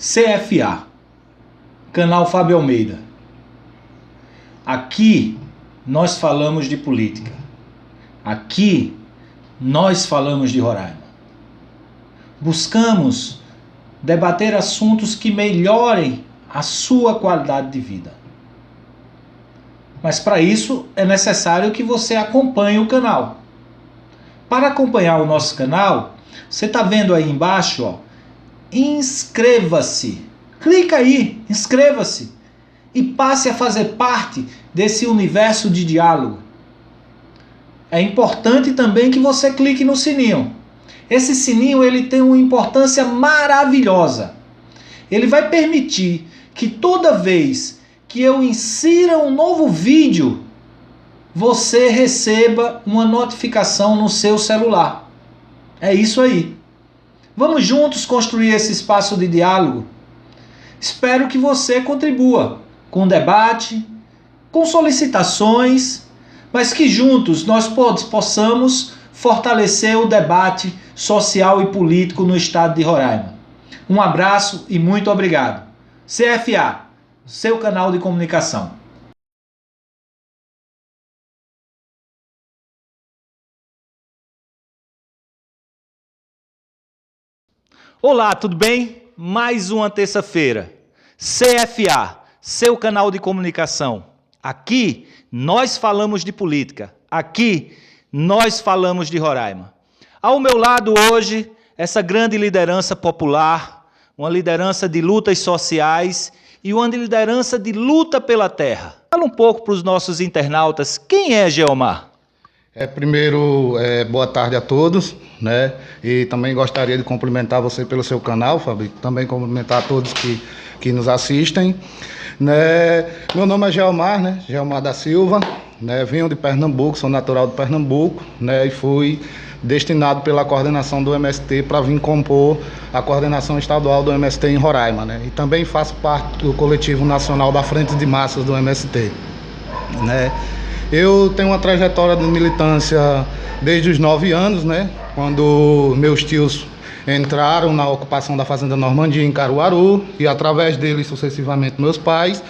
CFA, Canal Fábio Almeida. Aqui nós falamos de política. Aqui nós falamos de Roraima. Buscamos debater assuntos que melhorem a sua qualidade de vida. Mas para isso é necessário que você acompanhe o canal. Para acompanhar o nosso canal, você está vendo aí embaixo, ó, inscreva-se. Clica aí, inscreva-se e passe a fazer parte desse universo de diálogo. É importante também que você clique no sininho. Esse sininho ele tem uma importância maravilhosa. Ele vai permitir que toda vez que eu insira um novo vídeo, você receba uma notificação no seu celular. É isso aí. Vamos juntos construir esse espaço de diálogo? Espero que você contribua com debate, com solicitações, mas que juntos nós possamos fortalecer o debate social e político no estado de Roraima. Um abraço e muito obrigado. CFA, seu canal de comunicação. Olá, tudo bem? Mais uma terça-feira. CFA, seu canal de comunicação. Aqui nós falamos de política. Aqui nós falamos de Roraima. Ao meu lado hoje, essa grande liderança popular, uma liderança de lutas sociais e uma liderança de luta pela terra. Fala um pouco para os nossos internautas, quem é Geomar? Primeiro, boa tarde a todos, né? E também gostaria de cumprimentar você pelo seu canal, Fábio, também cumprimentar a todos que nos assistem. Né? Meu nome é Geomar, né? Geomar da Silva, né? Venho de Pernambuco, sou natural de Pernambuco, né? E fui destinado pela coordenação do MST para vir compor a coordenação estadual do MST em Roraima, né? E também faço parte do coletivo nacional da Frente de Massas do MST, né? Eu tenho uma trajetória de militância desde os 9 anos, né? Quando meus tios entraram na ocupação da Fazenda Normandia em Caruaru e através deles sucessivamente meus pais,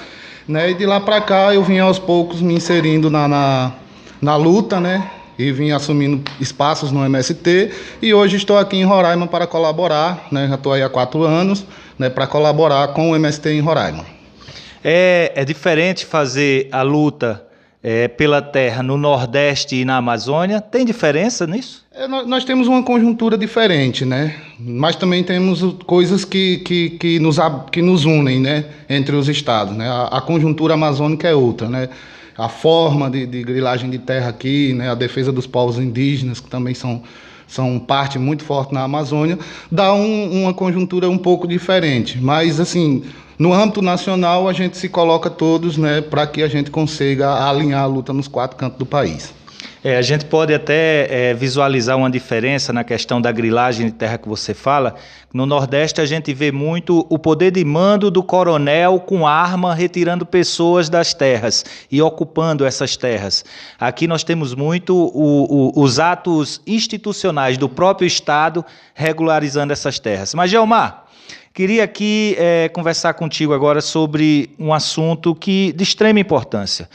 né? E de lá para cá eu vim aos poucos me inserindo na luta, né? E vim assumindo espaços no MST e hoje estou aqui em Roraima para colaborar, né? Já estou aí há 4 anos, né? Para colaborar com o MST em Roraima. É diferente fazer a luta pela terra no Nordeste e na Amazônia? Tem diferença nisso? Nós temos uma conjuntura diferente, né? Mas também temos coisas que nos unem, né? Entre os estados, né? A conjuntura amazônica é outra, né? A forma de grilagem de terra aqui, né? A defesa dos povos indígenas, que também são parte muito forte na Amazônia, dá uma conjuntura um pouco diferente. Mas, assim, no âmbito nacional, a gente se coloca todos, né, para que a gente consiga alinhar a luta nos 4 cantos do país. A gente pode até visualizar uma diferença na questão da grilagem de terra que você fala. No Nordeste a gente vê muito o poder de mando do coronel com arma retirando pessoas das terras e ocupando essas terras. Aqui nós temos muito os atos institucionais do próprio Estado regularizando essas terras. Mas, Geomar, queria aqui conversar contigo agora sobre um assunto de extrema importância.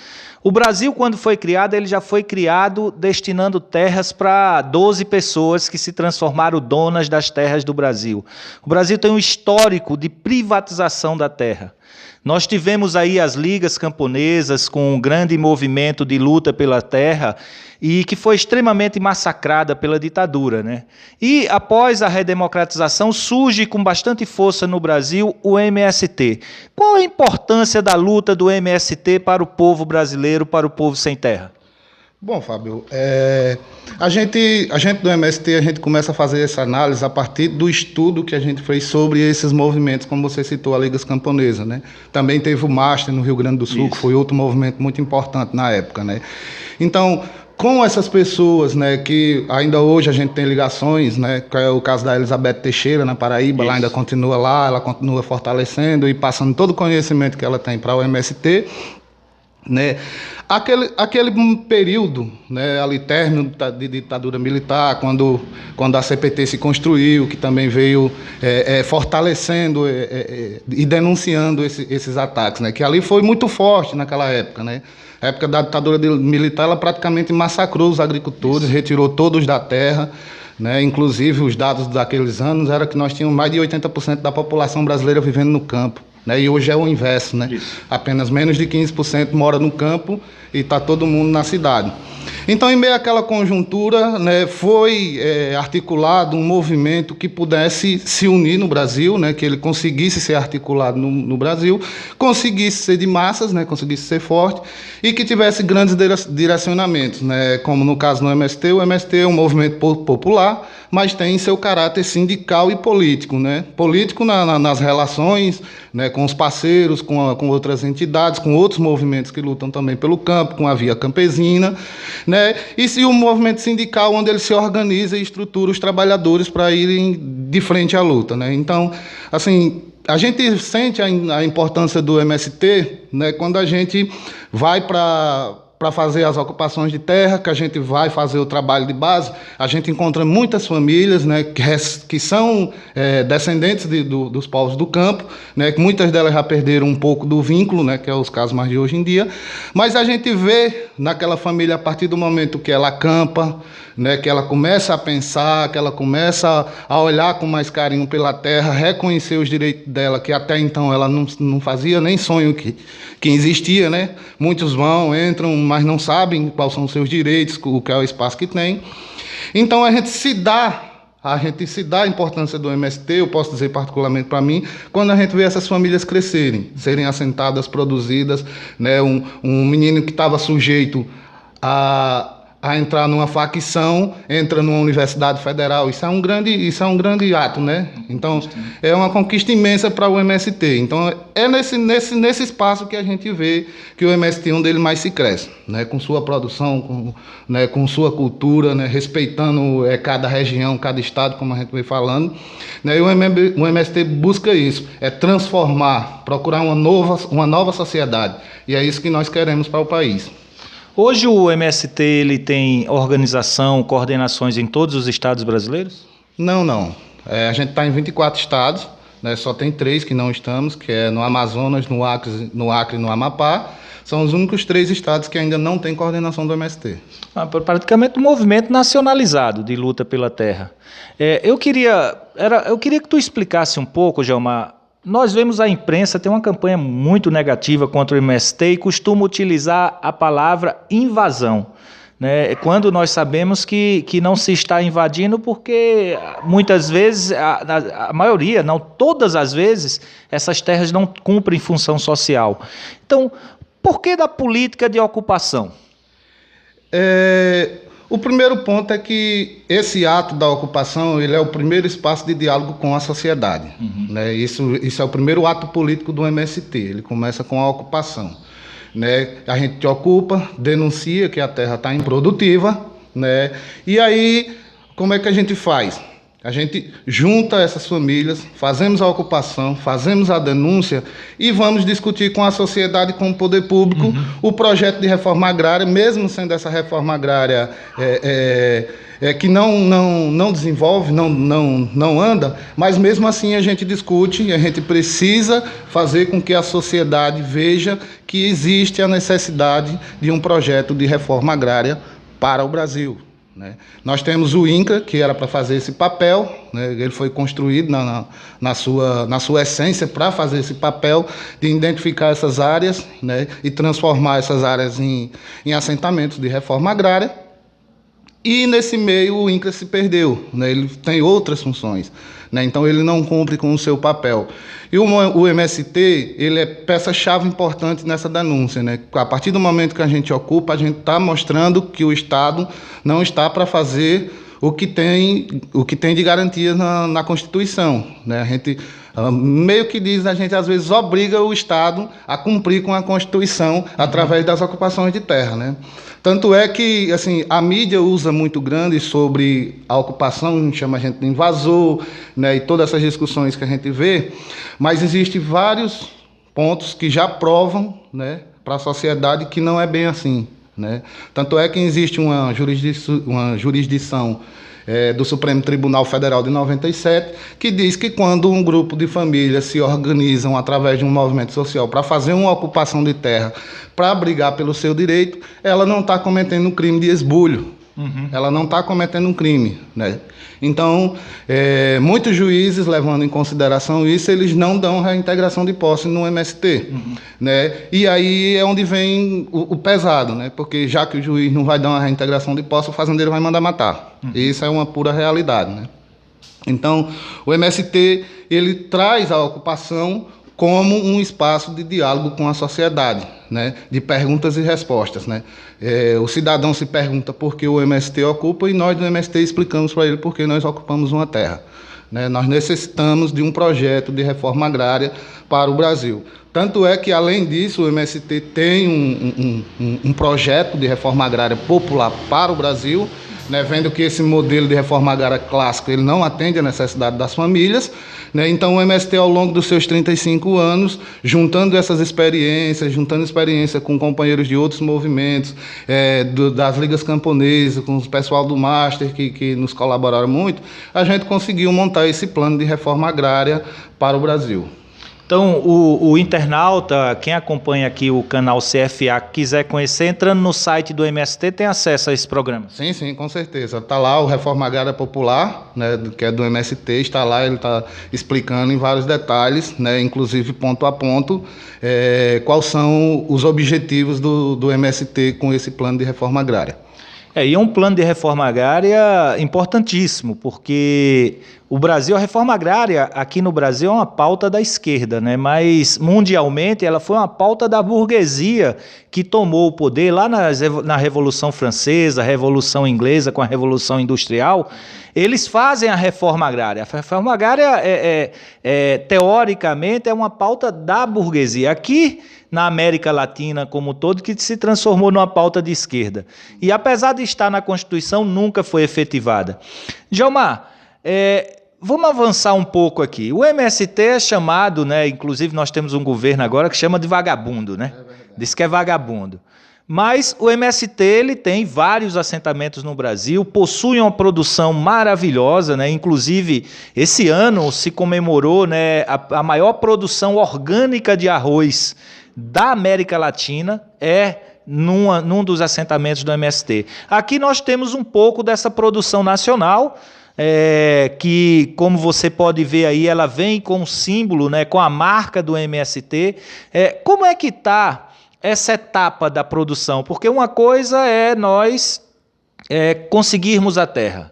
O Brasil, quando foi criado, ele já foi criado destinando terras para 12 pessoas que se transformaram donas das terras do Brasil. O Brasil tem um histórico de privatização da terra. Nós tivemos aí as ligas camponesas com um grande movimento de luta pela terra e que foi extremamente massacrada pela ditadura, né? E após a redemocratização surge com bastante força no Brasil o MST. Qual a importância da luta do MST para o povo brasileiro, para o povo sem terra? Bom, Fábio, a gente do MST, a gente começa a fazer essa análise a partir do estudo que a gente fez sobre esses movimentos, como você citou, a Ligas Camponesas, né? Também teve o Master no Rio Grande do Sul, que foi outro movimento muito importante na época, né? Então, com essas pessoas, né, que ainda hoje a gente tem ligações, né, que é o caso da Elizabeth Teixeira, na Paraíba, ela ainda continua lá, ela continua fortalecendo e passando todo o conhecimento que ela tem para o MST. né? Aquele período, né, ali término de ditadura militar, quando a CPT se construiu, que também veio fortalecendo e denunciando esses ataques, né, que ali foi muito forte naquela época, né? A época da ditadura militar, ela praticamente massacrou os agricultores, retirou todos da terra, né? Inclusive, os dados daqueles anos era que nós tínhamos mais de 80% da população brasileira vivendo no campo. Né? E hoje é o inverso, né? Apenas menos de 15% mora no campo e está todo mundo na cidade. Então, em meio àquela conjuntura, né, foi articulado um movimento que pudesse se unir no Brasil, né, que ele conseguisse ser articulado no Brasil, conseguisse ser de massas, né, conseguisse ser forte e que tivesse grandes direcionamentos, né, como no caso no MST. O MST é um movimento popular, mas tem seu caráter sindical e político, né? Político nas relações, né, com os parceiros, com outras entidades, com outros movimentos que lutam também pelo campo, com a Via Campesina, né? E se o movimento sindical, onde ele se organiza e estrutura os trabalhadores para irem de frente à luta, né? Então, assim, a gente sente a importância do MST, né, quando a gente vai para fazer as ocupações de terra, que a gente vai fazer o trabalho de base, a gente encontra muitas famílias, né, que são descendentes dos povos do campo, né, que muitas delas já perderam um pouco do vínculo, né, que é os casos mais de hoje em dia, mas a gente vê naquela família, a partir do momento que ela acampa, né, que ela começa a pensar, que ela começa a olhar com mais carinho pela terra, reconhecer os direitos dela, que até então ela não fazia nem sonho que existia, né? Muitos entram, mas não sabem quais são os seus direitos, o que é o espaço que tem. Então a gente se dá a importância do MST, eu posso dizer particularmente para mim, quando a gente vê essas famílias crescerem, serem assentadas, produzidas, né? Um menino que estava sujeito a entrar numa facção, entra numa universidade federal. Isso é um grande ato, né? Então, é uma conquista imensa para o MST. Então, é nesse espaço que a gente vê que o MST é um dele mais se cresce, né? Com sua produção, com sua cultura, né? Respeitando cada região, cada estado, como a gente vem falando. Né? E o MST busca isso, é transformar, procurar uma nova sociedade. E é isso que nós queremos para o país. Hoje o MST ele tem organização, coordenações em todos os estados brasileiros? Não. A gente está em 24 estados, né? Só tem 3 que não estamos, que é no Amazonas, no Acre e no Amapá. São os únicos 3 estados que ainda não têm coordenação do MST. Praticamente um movimento nacionalizado de luta pela terra. Eu queria que tu explicasse um pouco, Gelmar. Nós vemos a imprensa ter uma campanha muito negativa contra o MST e costuma utilizar a palavra invasão, né? Quando nós sabemos que não se está invadindo, porque muitas vezes, a maioria, não todas as vezes, essas terras não cumprem função social. Então, por que da política de ocupação? O primeiro ponto é que esse ato da ocupação, ele é o primeiro espaço de diálogo com a sociedade. Né? Isso é o primeiro ato político do MST, ele começa com a ocupação. Né? A gente ocupa, denuncia que a terra está improdutiva, né? E aí, como é que a gente faz? A gente junta essas famílias, fazemos a ocupação, fazemos a denúncia e vamos discutir com a sociedade, com o poder público, o projeto de reforma agrária, mesmo sendo essa reforma agrária que não desenvolve, não anda, mas mesmo assim a gente discute e a gente precisa fazer com que a sociedade veja que existe a necessidade de um projeto de reforma agrária para o Brasil. Né? Nós temos o INCRA, que era para fazer esse papel, né? Ele foi construído na sua essência para fazer esse papel de identificar essas áreas, né? E transformar essas áreas em assentamentos de reforma agrária. E nesse meio o INCRA se perdeu, né? Ele tem outras funções, né? Então ele não cumpre com o seu papel. E o MST, ele é peça-chave importante nessa denúncia, né? A partir do momento que a gente ocupa, a gente está mostrando que o Estado não está para fazer o que tem de garantia na Constituição, né? A gente meio que diz, a gente às vezes obriga o Estado a cumprir com a Constituição através das ocupações de terra, né? Tanto é que, assim, a mídia usa muito grande sobre a ocupação, chama a gente de invasor, né, e todas essas discussões que a gente vê, mas existem vários pontos que já provam, né, para a sociedade que não é bem assim, né? Tanto é que existe uma jurisdição do Supremo Tribunal Federal de 97, que diz que quando um grupo de famílias se organizam através de um movimento social para fazer uma ocupação de terra, para brigar pelo seu direito, ela não está cometendo um crime de esbulho. Ela não está cometendo um crime, né? Então, muitos juízes, levando em consideração isso, eles não dão reintegração de posse no MST, né? E aí é onde vem o pesado, né? Porque já que o juiz não vai dar uma reintegração de posse, o fazendeiro vai mandar matar. Isso é uma pura realidade, né? Então, o MST, ele traz a ocupação como um espaço de diálogo com a sociedade, né? De perguntas e respostas, né? O cidadão se pergunta por que o MST ocupa e nós do MST explicamos para ele por que nós ocupamos uma terra, né? Nós necessitamos de um projeto de reforma agrária para o Brasil. Tanto é que, além disso, o MST tem um projeto de reforma agrária popular para o Brasil, né, vendo que esse modelo de reforma agrária clássico ele não atende à necessidade das famílias, né? Então o MST, ao longo dos seus 35 anos, juntando essas experiências, juntando experiência com companheiros de outros movimentos, das ligas camponesas, com o pessoal do Master, que nos colaboraram muito, a gente conseguiu montar esse plano de reforma agrária para o Brasil. Então, o internauta, quem acompanha aqui o canal CFA, quiser conhecer, entrando no site do MST, tem acesso a esse programa? Sim, sim, com certeza. Está lá o Reforma Agrária Popular, né, que é do MST, está lá, ele está explicando em vários detalhes, né, inclusive ponto a ponto, quais são os objetivos do MST com esse plano de reforma agrária. E é um plano de reforma agrária importantíssimo, porque o Brasil, a reforma agrária aqui no Brasil é uma pauta da esquerda, né? Mas mundialmente ela foi uma pauta da burguesia que tomou o poder lá na Revolução Francesa, Revolução Inglesa com a Revolução Industrial. Eles fazem a reforma agrária. A reforma agrária, teoricamente, é uma pauta da burguesia. Aqui, na América Latina como um todo, que se transformou numa pauta de esquerda. E, apesar de estar na Constituição, nunca foi efetivada. Djalmar, vamos avançar um pouco aqui. O MST é chamado, né, inclusive nós temos um governo agora que chama de vagabundo, né? Diz que é vagabundo. Mas o MST ele tem vários assentamentos no Brasil, possui uma produção maravilhosa, né? Inclusive, esse ano se comemorou, né, a maior produção orgânica de arroz da América Latina num dos assentamentos do MST. Aqui nós temos um pouco dessa produção nacional, que, como você pode ver aí, ela vem com o símbolo, né, com a marca do MST. Como é que está essa etapa da produção? Porque uma coisa é nós conseguirmos a terra.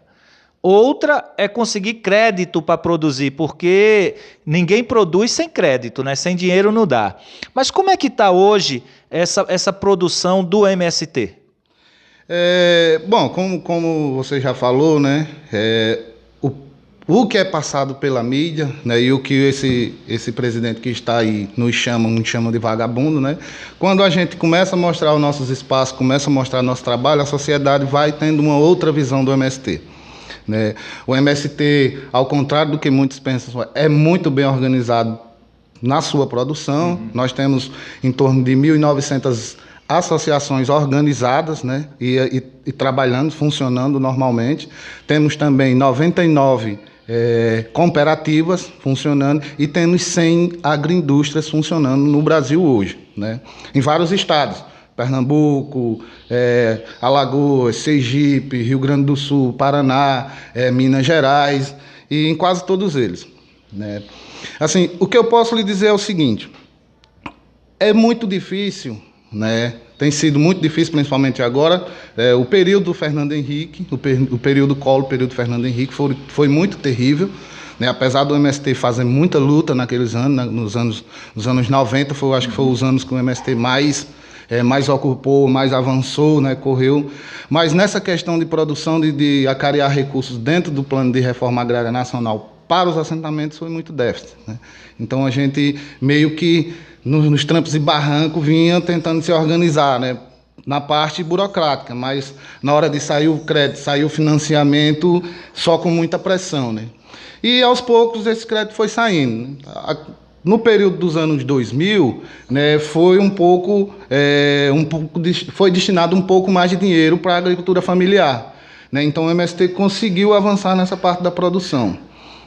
Outra é conseguir crédito para produzir, porque ninguém produz sem crédito, né? Sem dinheiro não dá. Mas como é que está hoje essa produção do MST? Bom, como você já falou, né? O que é passado pela mídia, né, e o que esse presidente que está aí nos chama de vagabundo, né? Quando a gente começa a mostrar os nossos espaços, começa a mostrar nosso trabalho, a sociedade vai tendo uma outra visão do MST. Né? O MST, ao contrário do que muitos pensam, é muito bem organizado na sua produção. Nós temos em torno de 1.900 associações organizadas, né? e trabalhando, funcionando normalmente. Temos também 99 cooperativas funcionando e temos 100 agroindústrias funcionando no Brasil hoje, né? Em vários estados. Pernambuco, Alagoas, Sergipe, Rio Grande do Sul, Paraná, Minas Gerais e em quase todos eles, né? Assim, o que eu posso lhe dizer é o seguinte: é muito difícil, né? Tem sido muito difícil, principalmente agora. O período do Fernando Henrique, o período Collor, o período do Fernando Henrique foi muito terrível, né? Apesar do MST fazer muita luta naqueles anos, nos anos 90, acho que foi os anos que o MST mais ocupou, mais avançou, né, correu. Mas nessa questão de produção, de acarear recursos dentro do plano de reforma agrária nacional para os assentamentos, foi muito déficit, né? Então a gente meio que nos trampos e barrancos vinha tentando se organizar, né, na parte burocrática, mas na hora de sair o crédito, sair o financiamento, só com muita pressão, né? E aos poucos esse crédito foi saindo, né? no período dos anos 2000, né, foi foi destinado um pouco mais de dinheiro para a agricultura familiar, né? Então o MST conseguiu avançar nessa parte da produção,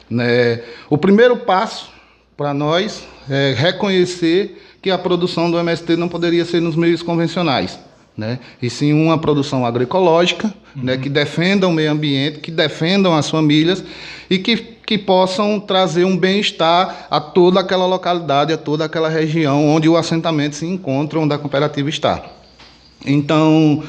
né? O primeiro passo para nós é reconhecer que a produção do MST não poderia ser nos meios convencionais, né? E sim uma produção agroecológica, né, que defenda o meio ambiente, que defendam as famílias e que possam trazer um bem-estar a toda aquela localidade, a toda aquela região onde o assentamento se encontra, onde a cooperativa está. Então,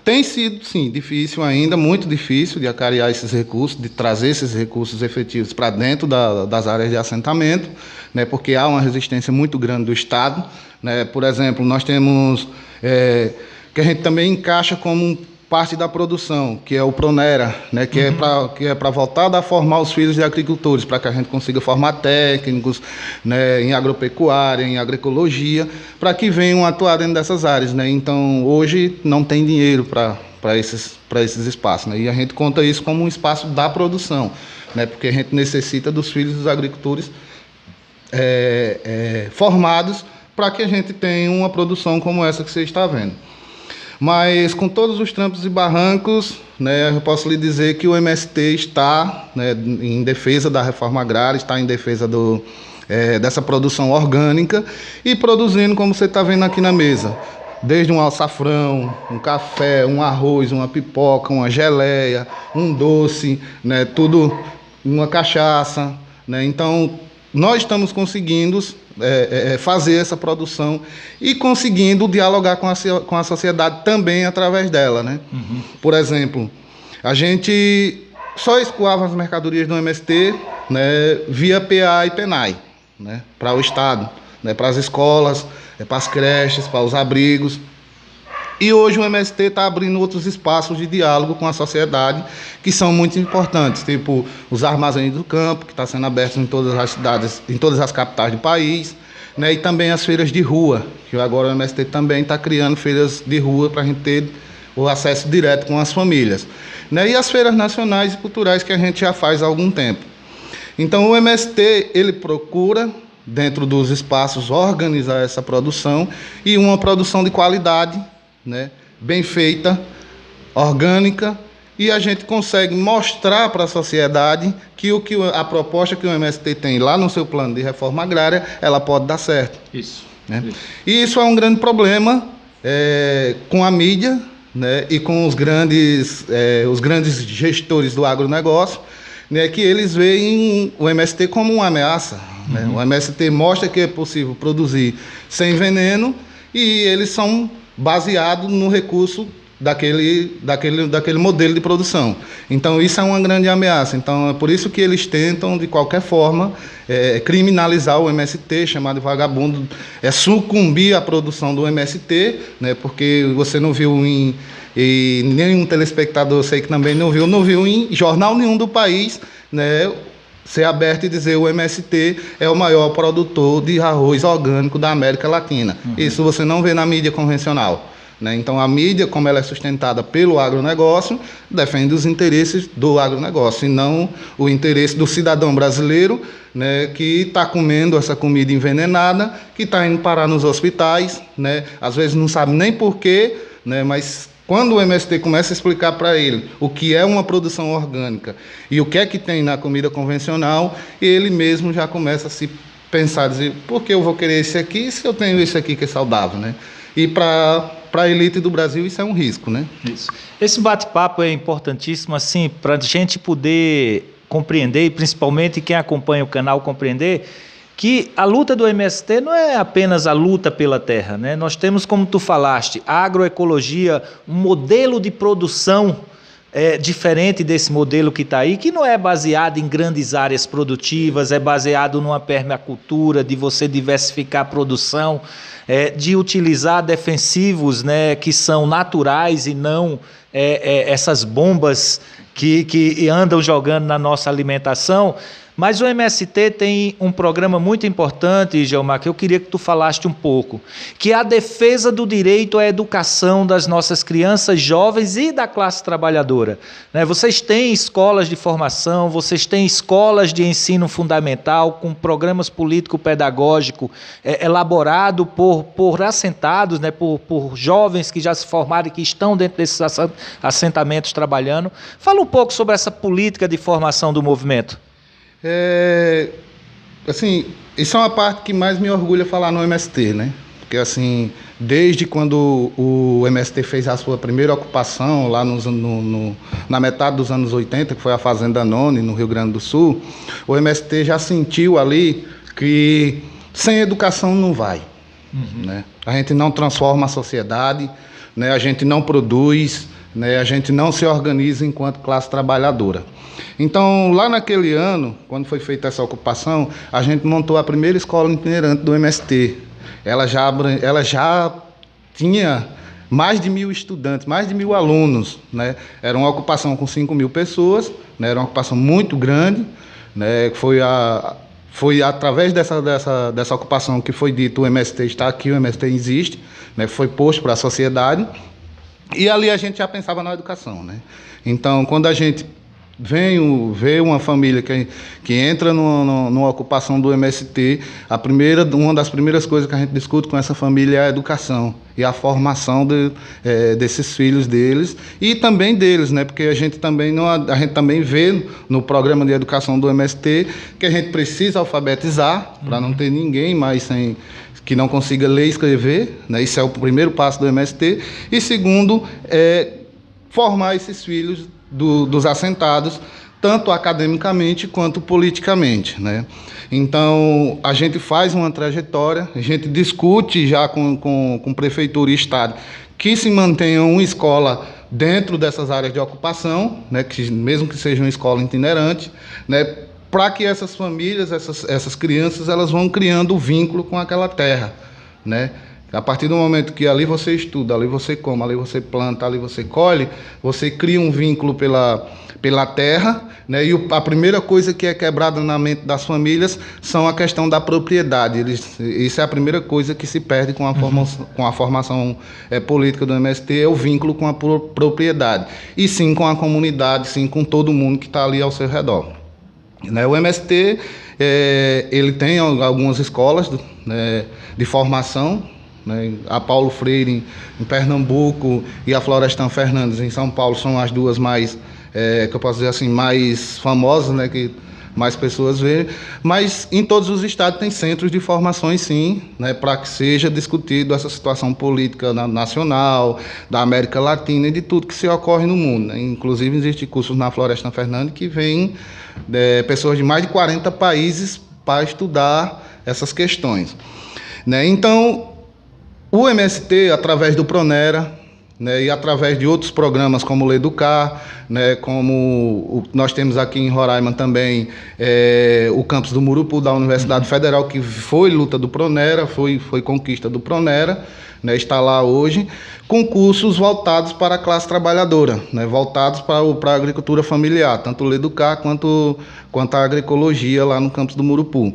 tem sido, sim, difícil ainda, muito difícil de acarear esses recursos, de trazer esses recursos efetivos para dentro das áreas de assentamento, né, porque há uma resistência muito grande do Estado, né? Por exemplo, nós temos, que a gente também encaixa como parte da produção, que é o Pronera, né, que é para voltar a formar os filhos de agricultores, para que a gente consiga formar técnicos, né, em agropecuária, em agroecologia, para que venham atuar dentro dessas áreas, né? Então, hoje não tem dinheiro para esses espaços, né? E a gente conta isso como um espaço da produção, né, porque a gente necessita dos filhos dos agricultores formados para que a gente tenha uma produção como essa que você está vendo. Mas com todos os trampos e barrancos, né, eu posso lhe dizer que o MST está, né, em defesa da reforma agrária, está em defesa dessa produção orgânica e produzindo, como você está vendo aqui na mesa, desde um alçafrão, um café, um arroz, uma pipoca, uma geleia, um doce, né, tudo, uma cachaça, né? Então, nós estamos conseguindo fazer essa produção e conseguindo dialogar com a sociedade também através dela, né? Por exemplo, a gente só escoava as mercadorias do MST, né, via PA e PENAI, né, para o Estado, né, para as escolas, para as creches, para os abrigos. E hoje o MST está abrindo outros espaços de diálogo com a sociedade que são muito importantes, tipo os armazéns do campo, que está sendo aberto em todas as cidades, em todas as capitais do país, né, e também as feiras de rua, que agora o MST também está criando feiras de rua para a gente ter o acesso direto com as famílias, né, e as feiras nacionais e culturais que a gente já faz há algum tempo. Então o MST, ele procura, dentro dos espaços, organizar essa produção e uma produção de qualidade, né, bem feita, orgânica, e a gente consegue mostrar para a sociedade que a proposta que o MST tem lá no seu plano de reforma agrária, ela pode dar certo. Isso. Né? E isso é um grande problema com a mídia, né, e com os grandes gestores do agronegócio, né, que eles veem o MST como uma ameaça. Né? O MST mostra que é possível produzir sem veneno e eles são baseado no recurso daquele modelo de produção. Então, isso é uma grande ameaça. Então, é por isso que eles tentam, de qualquer forma, criminalizar o MST, chamar de vagabundo, sucumbir à produção do MST, né, porque você não viu e nenhum telespectador, sei que também não viu em jornal nenhum do país, né, ser aberto e dizer o MST é o maior produtor de arroz orgânico da América Latina. Isso você não vê na mídia convencional, né? Então, a mídia, como ela é sustentada pelo agronegócio, defende os interesses do agronegócio, e não o interesse do cidadão brasileiro, né, que está comendo essa comida envenenada, que está indo parar nos hospitais, né? Às vezes não sabe nem porquê, né, mas quando o MST começa a explicar para ele o que é uma produção orgânica e o que é que tem na comida convencional, ele mesmo já começa a se pensar, dizer, por que eu vou querer esse aqui se eu tenho esse aqui que é saudável, né? E para a elite do Brasil isso é um risco, né? Isso. Esse bate-papo é importantíssimo, assim, para a gente poder compreender, e principalmente quem acompanha o canal compreender, que a luta do MST não é apenas a luta pela terra, né? Nós temos, como tu falaste, a agroecologia, um modelo de produção diferente desse modelo que está aí, que não é baseado em grandes áreas produtivas, é baseado numa permacultura, de você diversificar a produção, de utilizar defensivos, né, que são naturais e não essas bombas que andam jogando na nossa alimentação. Mas o MST tem um programa muito importante, Geomar, que eu queria que tu falaste um pouco, que é a defesa do direito à educação das nossas crianças, jovens e da classe trabalhadora. Né? Vocês têm escolas de formação, vocês têm escolas de ensino fundamental com programas político-pedagógicos elaborados por assentados, né? por jovens que já se formaram e que estão dentro desses assentamentos trabalhando. Fala um pouco sobre essa política de formação do movimento. Assim, isso é uma parte que mais me orgulha falar no MST, né? Porque, assim, desde quando o MST fez a sua primeira ocupação, lá na metade dos anos 80, que foi a Fazenda None, no Rio Grande do Sul, o MST já sentiu ali que sem educação não vai. Né? A gente não transforma a sociedade, né? A gente não produz, né? A gente não se organiza enquanto classe trabalhadora. Então, lá naquele ano, quando foi feita essa ocupação, a gente montou a primeira escola itinerante do MST. Ela já tinha mais de 1.000 estudantes, mais de 1.000 alunos. Né? Era uma ocupação com 5.000 pessoas, né? Era uma ocupação muito grande. Né? Foi através dessa ocupação que foi dito: o MST está aqui, o MST existe, né? Foi posto para a sociedade. E ali a gente já pensava na educação. Né? Então, quando a gente vê uma família que entra numa ocupação do MST, uma das primeiras coisas que a gente discute com essa família é a educação e a formação desses filhos deles e também deles, né? Porque a gente também vê no programa de educação do MST que a gente precisa alfabetizar para não ter ninguém mais que não consiga ler e escrever, né? Isso é o primeiro passo do MST. E segundo, formar esses filhos dos assentados, tanto academicamente quanto politicamente. Né? Então, a gente faz uma trajetória, a gente discute já com prefeitura e Estado que se mantenha uma escola dentro dessas áreas de ocupação, né? Mesmo que seja uma escola itinerante, né? Para que essas famílias, essas crianças, elas vão criando o vínculo com aquela terra. Né? A partir do momento que ali você estuda, ali você come, ali você planta, ali você colhe, você cria um vínculo pela terra, né? E a primeira coisa que é quebrada na mente das famílias são a questão da propriedade. Isso é a primeira coisa que se perde com a formação política do MST, é o vínculo com a propriedade. E sim com a comunidade, sim com todo mundo que está ali ao seu redor. Né? O MST ele tem algumas escolas de formação, né? A Paulo Freire em Pernambuco e a Florestan Fernandes em São Paulo são as duas mais, que eu posso dizer assim, mais famosas, né? Que mais pessoas veem, mas em todos os estados tem centros de formações, sim, né? Para que seja discutido essa situação política nacional, da América Latina e de tudo que se ocorre no mundo. Né? Inclusive existem cursos na Florestan Fernandes que vêm pessoas de mais de 40 países para estudar essas questões. Né? Então, o MST, através do Pronera, né, e através de outros programas como o Leducar, né, como nós temos aqui em Roraima também o campus do Murupu da Universidade Federal, que foi luta do Pronera, foi conquista do Pronera, né, está lá hoje, com cursos voltados para a classe trabalhadora, né, voltados para a agricultura familiar, tanto o Leducar quanto a agroecologia lá no campus do Murupu.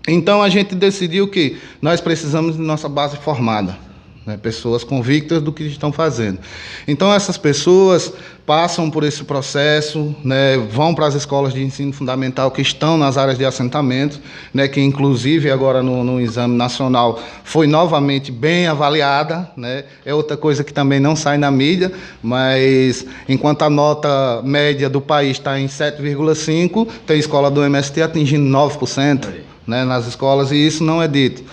Então a gente decidiu que nós precisamos de nossa base formada, né, pessoas convictas do que estão fazendo. Então essas pessoas passam por esse processo, né, vão para as escolas de ensino fundamental que estão nas áreas de assentamento, né, que inclusive agora no exame nacional foi novamente bem avaliada, né, é outra coisa que também não sai na mídia, mas enquanto a nota média do país está em 7,5, tem escola do MST atingindo 9%, né, nas escolas, e isso não é dito.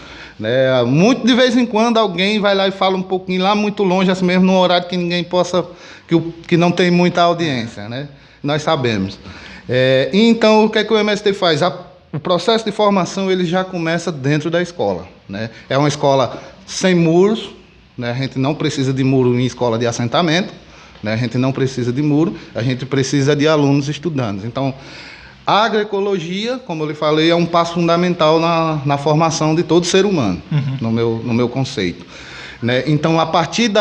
Muito de vez em quando alguém vai lá e fala um pouquinho lá muito longe, assim mesmo, num horário que ninguém possa, que não tem muita audiência, né? Nós sabemos. Então, o que é que o MST faz? O processo de formação ele já começa dentro da escola, né? É uma escola sem muros, né? A gente não precisa de muro em escola de assentamento, né? A gente não precisa de muro, a gente precisa de alunos estudantes. Então, a agroecologia, como eu lhe falei, é um passo fundamental na formação de todo ser humano, no meu conceito. Né? Então, a partir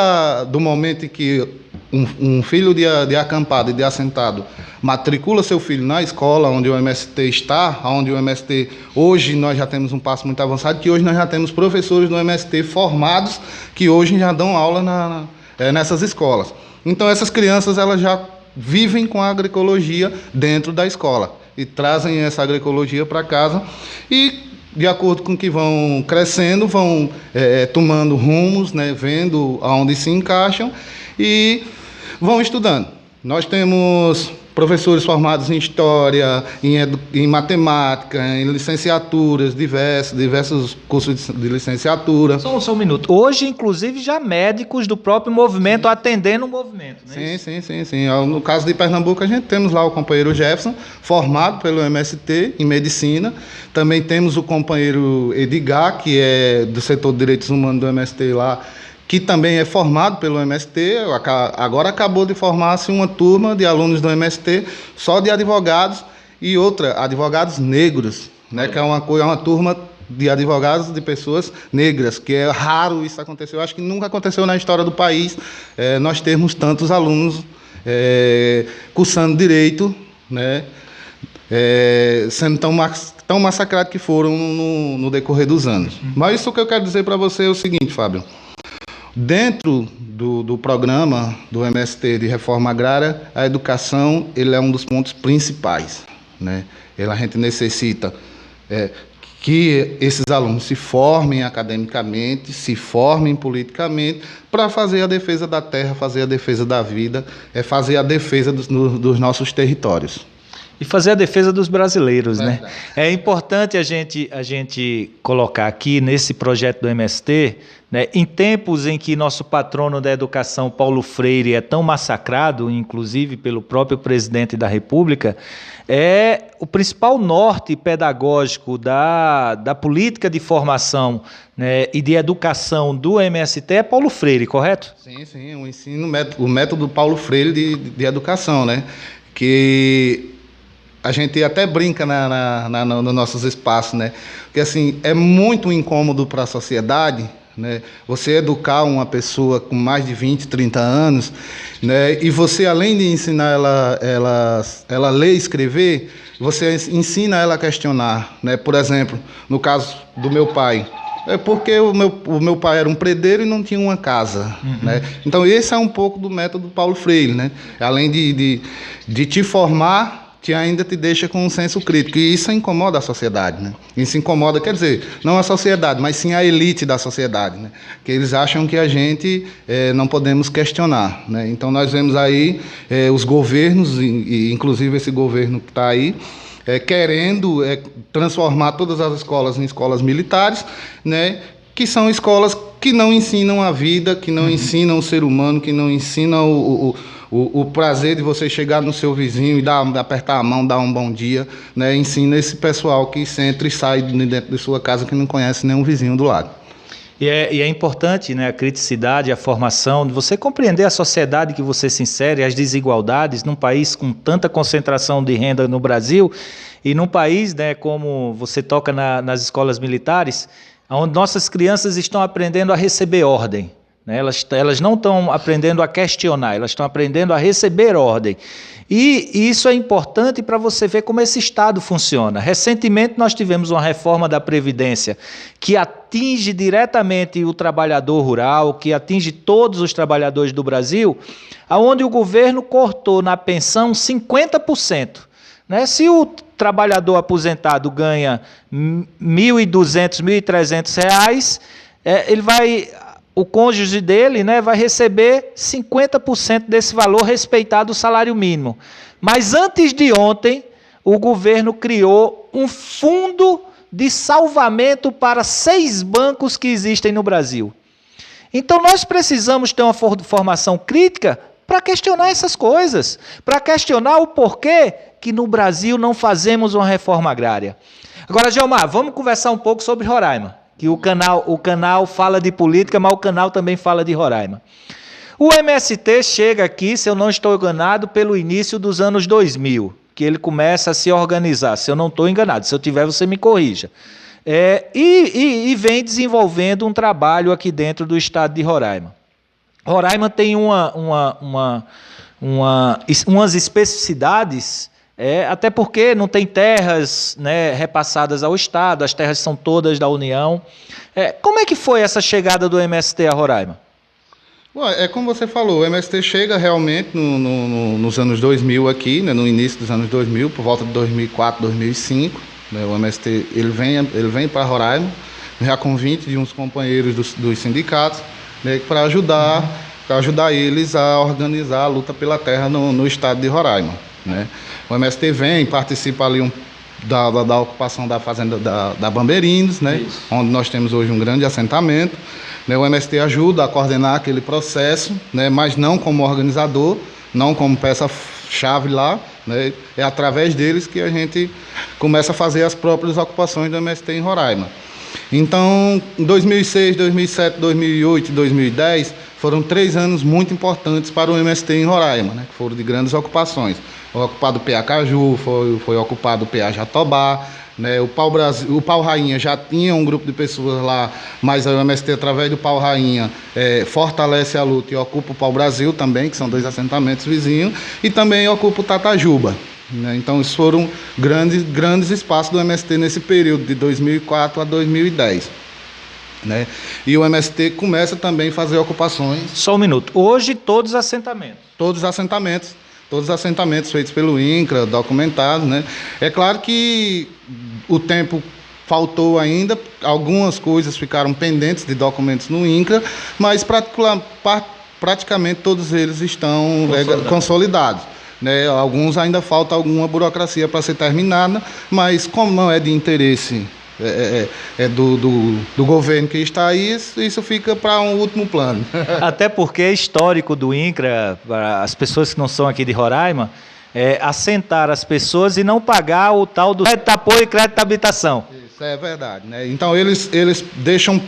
do momento em que um filho de acampado e de assentado matricula seu filho na escola onde o MST está, onde o MST, hoje nós já temos um passo muito avançado, que hoje nós já temos professores do MST formados, que hoje já dão aula nessas escolas. Então essas crianças elas já vivem com a agroecologia dentro da escola e trazem essa agroecologia para casa e, de acordo com que vão crescendo, vão tomando rumos, né, vendo aonde se encaixam e vão estudando. Nós temos professores formados em História, em Matemática, em licenciaturas, diversos cursos de licenciatura. Só um minuto. Hoje, inclusive, já médicos do próprio movimento atendendo o movimento, não é isso? Sim. No caso de Pernambuco, a gente temos lá o companheiro Jefferson, formado pelo MST em Medicina. Também temos o companheiro Edgar, que é do setor de Direitos Humanos do MST lá, que também é formado pelo MST, agora acabou de formar-se uma turma de alunos do MST, só de advogados, e outra, advogados negros, né, que é uma turma de advogados de pessoas negras, que é raro isso acontecer. Eu acho que nunca aconteceu na história do país nós termos tantos alunos cursando direito, né, sendo tão massacrados que foram no decorrer dos anos. Mas isso que eu quero dizer para você é o seguinte, Fábio. Dentro do programa do MST de reforma agrária, a educação ele é um dos pontos principais, né? A gente necessita que esses alunos se formem academicamente, se formem politicamente, para fazer a defesa da terra, fazer a defesa da vida, fazer a defesa dos nossos territórios. E fazer a defesa dos brasileiros, né? É importante a gente colocar aqui nesse projeto do MST, né, em tempos em que nosso patrono da educação, Paulo Freire, é tão massacrado, inclusive pelo próprio presidente da República, o principal norte pedagógico da política de formação, né, e de educação do MST é Paulo Freire, correto? Sim, o método Paulo Freire de educação, né? Que a gente até brinca nos nossos espaços, né? Porque assim, é muito incômodo para a sociedade, né, você educar uma pessoa com mais de 20, 30 anos, né, e você, além de ensinar ela ler e escrever, você ensina ela a questionar, né? Por exemplo, no caso do meu pai, porque o meu pai era um predeiro e não tinha uma casa, né? Então esse é um pouco do método Paulo Freire, né? Além de te formar, ainda te deixa com um senso crítico, e isso incomoda a sociedade, né? Isso incomoda, quer dizer, não a sociedade, mas sim a elite da sociedade, né? Que eles acham que a gente não podemos questionar, né? Então nós vemos aí os governos, e inclusive esse governo que está aí, querendo transformar todas as escolas em escolas militares, né? Que são escolas que não ensinam a vida, que não ensinam o ser humano, que não ensinam o prazer de você chegar no seu vizinho e apertar a mão, dar um bom dia, né? Ensina esse pessoal que entra e sai de dentro de sua casa que não conhece nenhum vizinho do lado. E é importante, né, a criticidade, a formação, de você compreender a sociedade que você se insere, as desigualdades num país com tanta concentração de renda no Brasil e num país, né, como você toca nas escolas militares, onde nossas crianças estão aprendendo a receber ordem. Elas não estão aprendendo a questionar, elas estão aprendendo a receber ordem. E isso é importante para você ver como esse Estado funciona. Recentemente nós tivemos uma reforma da Previdência que atinge diretamente o trabalhador rural, que atinge todos os trabalhadores do Brasil, onde o governo cortou na pensão 50%. Né? Se o trabalhador aposentado ganha R$ 1.200, R$ 1.300, o cônjuge dele, né, vai receber 50% desse valor, respeitado o salário mínimo. Mas antes de ontem, o governo criou um fundo de salvamento para 6 bancos que existem no Brasil. Então nós precisamos ter uma formação crítica para questionar essas coisas, para questionar o porquê que no Brasil não fazemos uma reforma agrária. Agora, Gelmar, vamos conversar um pouco sobre Roraima, que o canal fala de política, mas o canal também fala de Roraima. O MST chega aqui, se eu não estou enganado, pelo início dos anos 2000, que ele começa a se organizar, se eu não estou enganado, se eu tiver você me corrija. E vem desenvolvendo um trabalho aqui dentro do estado de Roraima. Roraima tem umas especificidades, até porque não tem terras, né, repassadas ao Estado, as terras são todas da União. Como é que foi essa chegada do MST a Roraima? É como você falou, o MST chega realmente nos anos 2000 aqui, né, no início dos anos 2000, por volta de 2004, 2005. Né, o MST ele vem para Roraima, já com convite de uns companheiros dos sindicatos, né, para ajudar eles a organizar a luta pela terra no estado de Roraima. Né. O MST vem, participa ali da ocupação da fazenda da Bamberinos, né, onde nós temos hoje um grande assentamento. O MST ajuda a coordenar aquele processo, né, mas não como organizador, não como peça-chave lá. Né, é através deles que a gente começa a fazer as próprias ocupações do MST em Roraima. Então, em 2006, 2007, 2008 e 2010, foram 3 anos muito importantes para o MST em Roraima, né, que foram de grandes ocupações. Foi ocupado o PA Caju, foi ocupado o PA Jatobá, né, o Pau Rainha já tinha um grupo de pessoas lá, mas o MST, através do Pau Rainha, fortalece a luta e ocupa o Pau Brasil também, que são 2 assentamentos vizinhos, e também ocupa o Tatajuba. Né, então, esses foram grandes espaços do MST nesse período, de 2004 a 2010. Né? E o MST começa também a fazer ocupações. Só um minuto. Hoje, todos os assentamentos? Todos os assentamentos feitos pelo INCRA, documentados. Né? É claro que o tempo faltou ainda, algumas coisas ficaram pendentes de documentos no INCRA, mas praticamente todos eles estão consolidados. Né? Alguns ainda falta alguma burocracia para ser terminada, mas como não é de interesse do governo que está aí, isso fica para um último plano. Até porque é histórico do INCRA, para as pessoas que não são aqui de Roraima, assentar as pessoas e não pagar o tal do crédito de apoio e crédito de habitação. Isso é verdade. Né? Então, eles deixam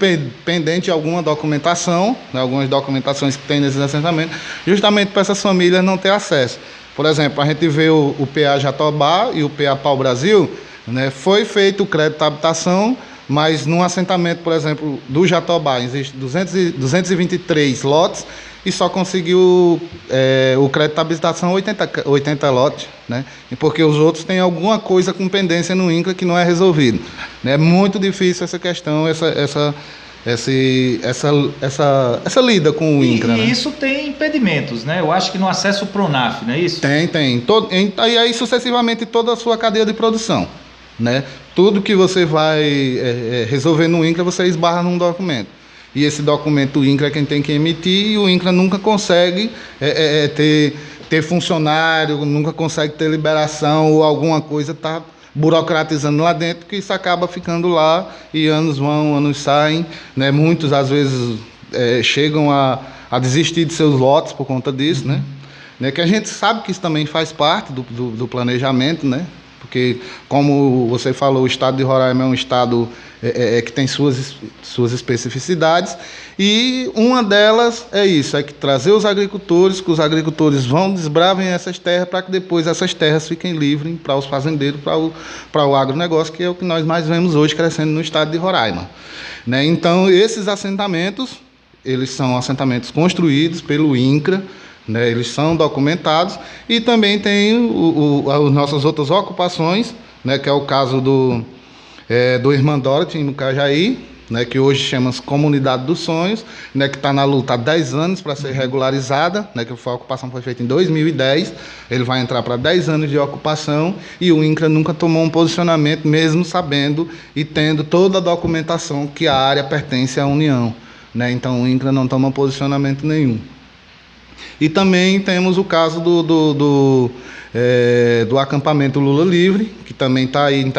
pendente alguma documentação, né? Algumas documentações que tem nesses assentamentos, justamente para essas famílias não ter acesso. Por exemplo, a gente vê o PA Jatobá e o PA Pau Brasil, né? Foi feito o crédito de habitação, mas num assentamento, por exemplo, do Jatobá, existem 223 lotes e só conseguiu o crédito de habitação 80 lotes, né? E porque os outros têm alguma coisa com pendência no INCRA que não é resolvido. É muito difícil essa questão, essa lida com o INCRA. E isso tem impedimentos, né? Eu acho que no acesso ao PRONAF, não é isso? Tem. E aí, sucessivamente, toda a sua cadeia de produção. Né? Tudo que você vai resolver no INCRA, você esbarra num documento. E esse documento, o INCRA é quem tem que emitir, e o INCRA nunca consegue ter funcionário, nunca consegue ter liberação, ou alguma coisa está burocratizando lá dentro, que isso acaba ficando lá, e anos vão, anos saem. Né? Muitos, às vezes, chegam a desistir de seus lotes por conta disso. Né? Que a gente sabe que isso também faz parte do planejamento, né? Porque, como você falou, o estado de Roraima é um estado que tem suas especificidades, e uma delas é isso, que trazer os agricultores, que os agricultores desbravem essas terras, para que depois essas terras fiquem livres para os fazendeiros, para o agronegócio, que é o que nós mais vemos hoje crescendo no estado de Roraima. Né? Então, esses assentamentos, eles são assentamentos construídos pelo INCRA, né, eles são documentados, e também tem as nossas outras ocupações, né, que é o caso do Irmã Dorothy, no Cajaí, né, que hoje chama-se Comunidade dos Sonhos, né, que está na luta há 10 anos para ser regularizada, né, que a ocupação foi feita em 2010, ele vai entrar para 10 anos de ocupação, e o INCRA nunca tomou um posicionamento, mesmo sabendo e tendo toda a documentação que a área pertence à União. Né, então o INCRA não toma posicionamento nenhum. E também temos o caso do acampamento Lula Livre, que também está aí,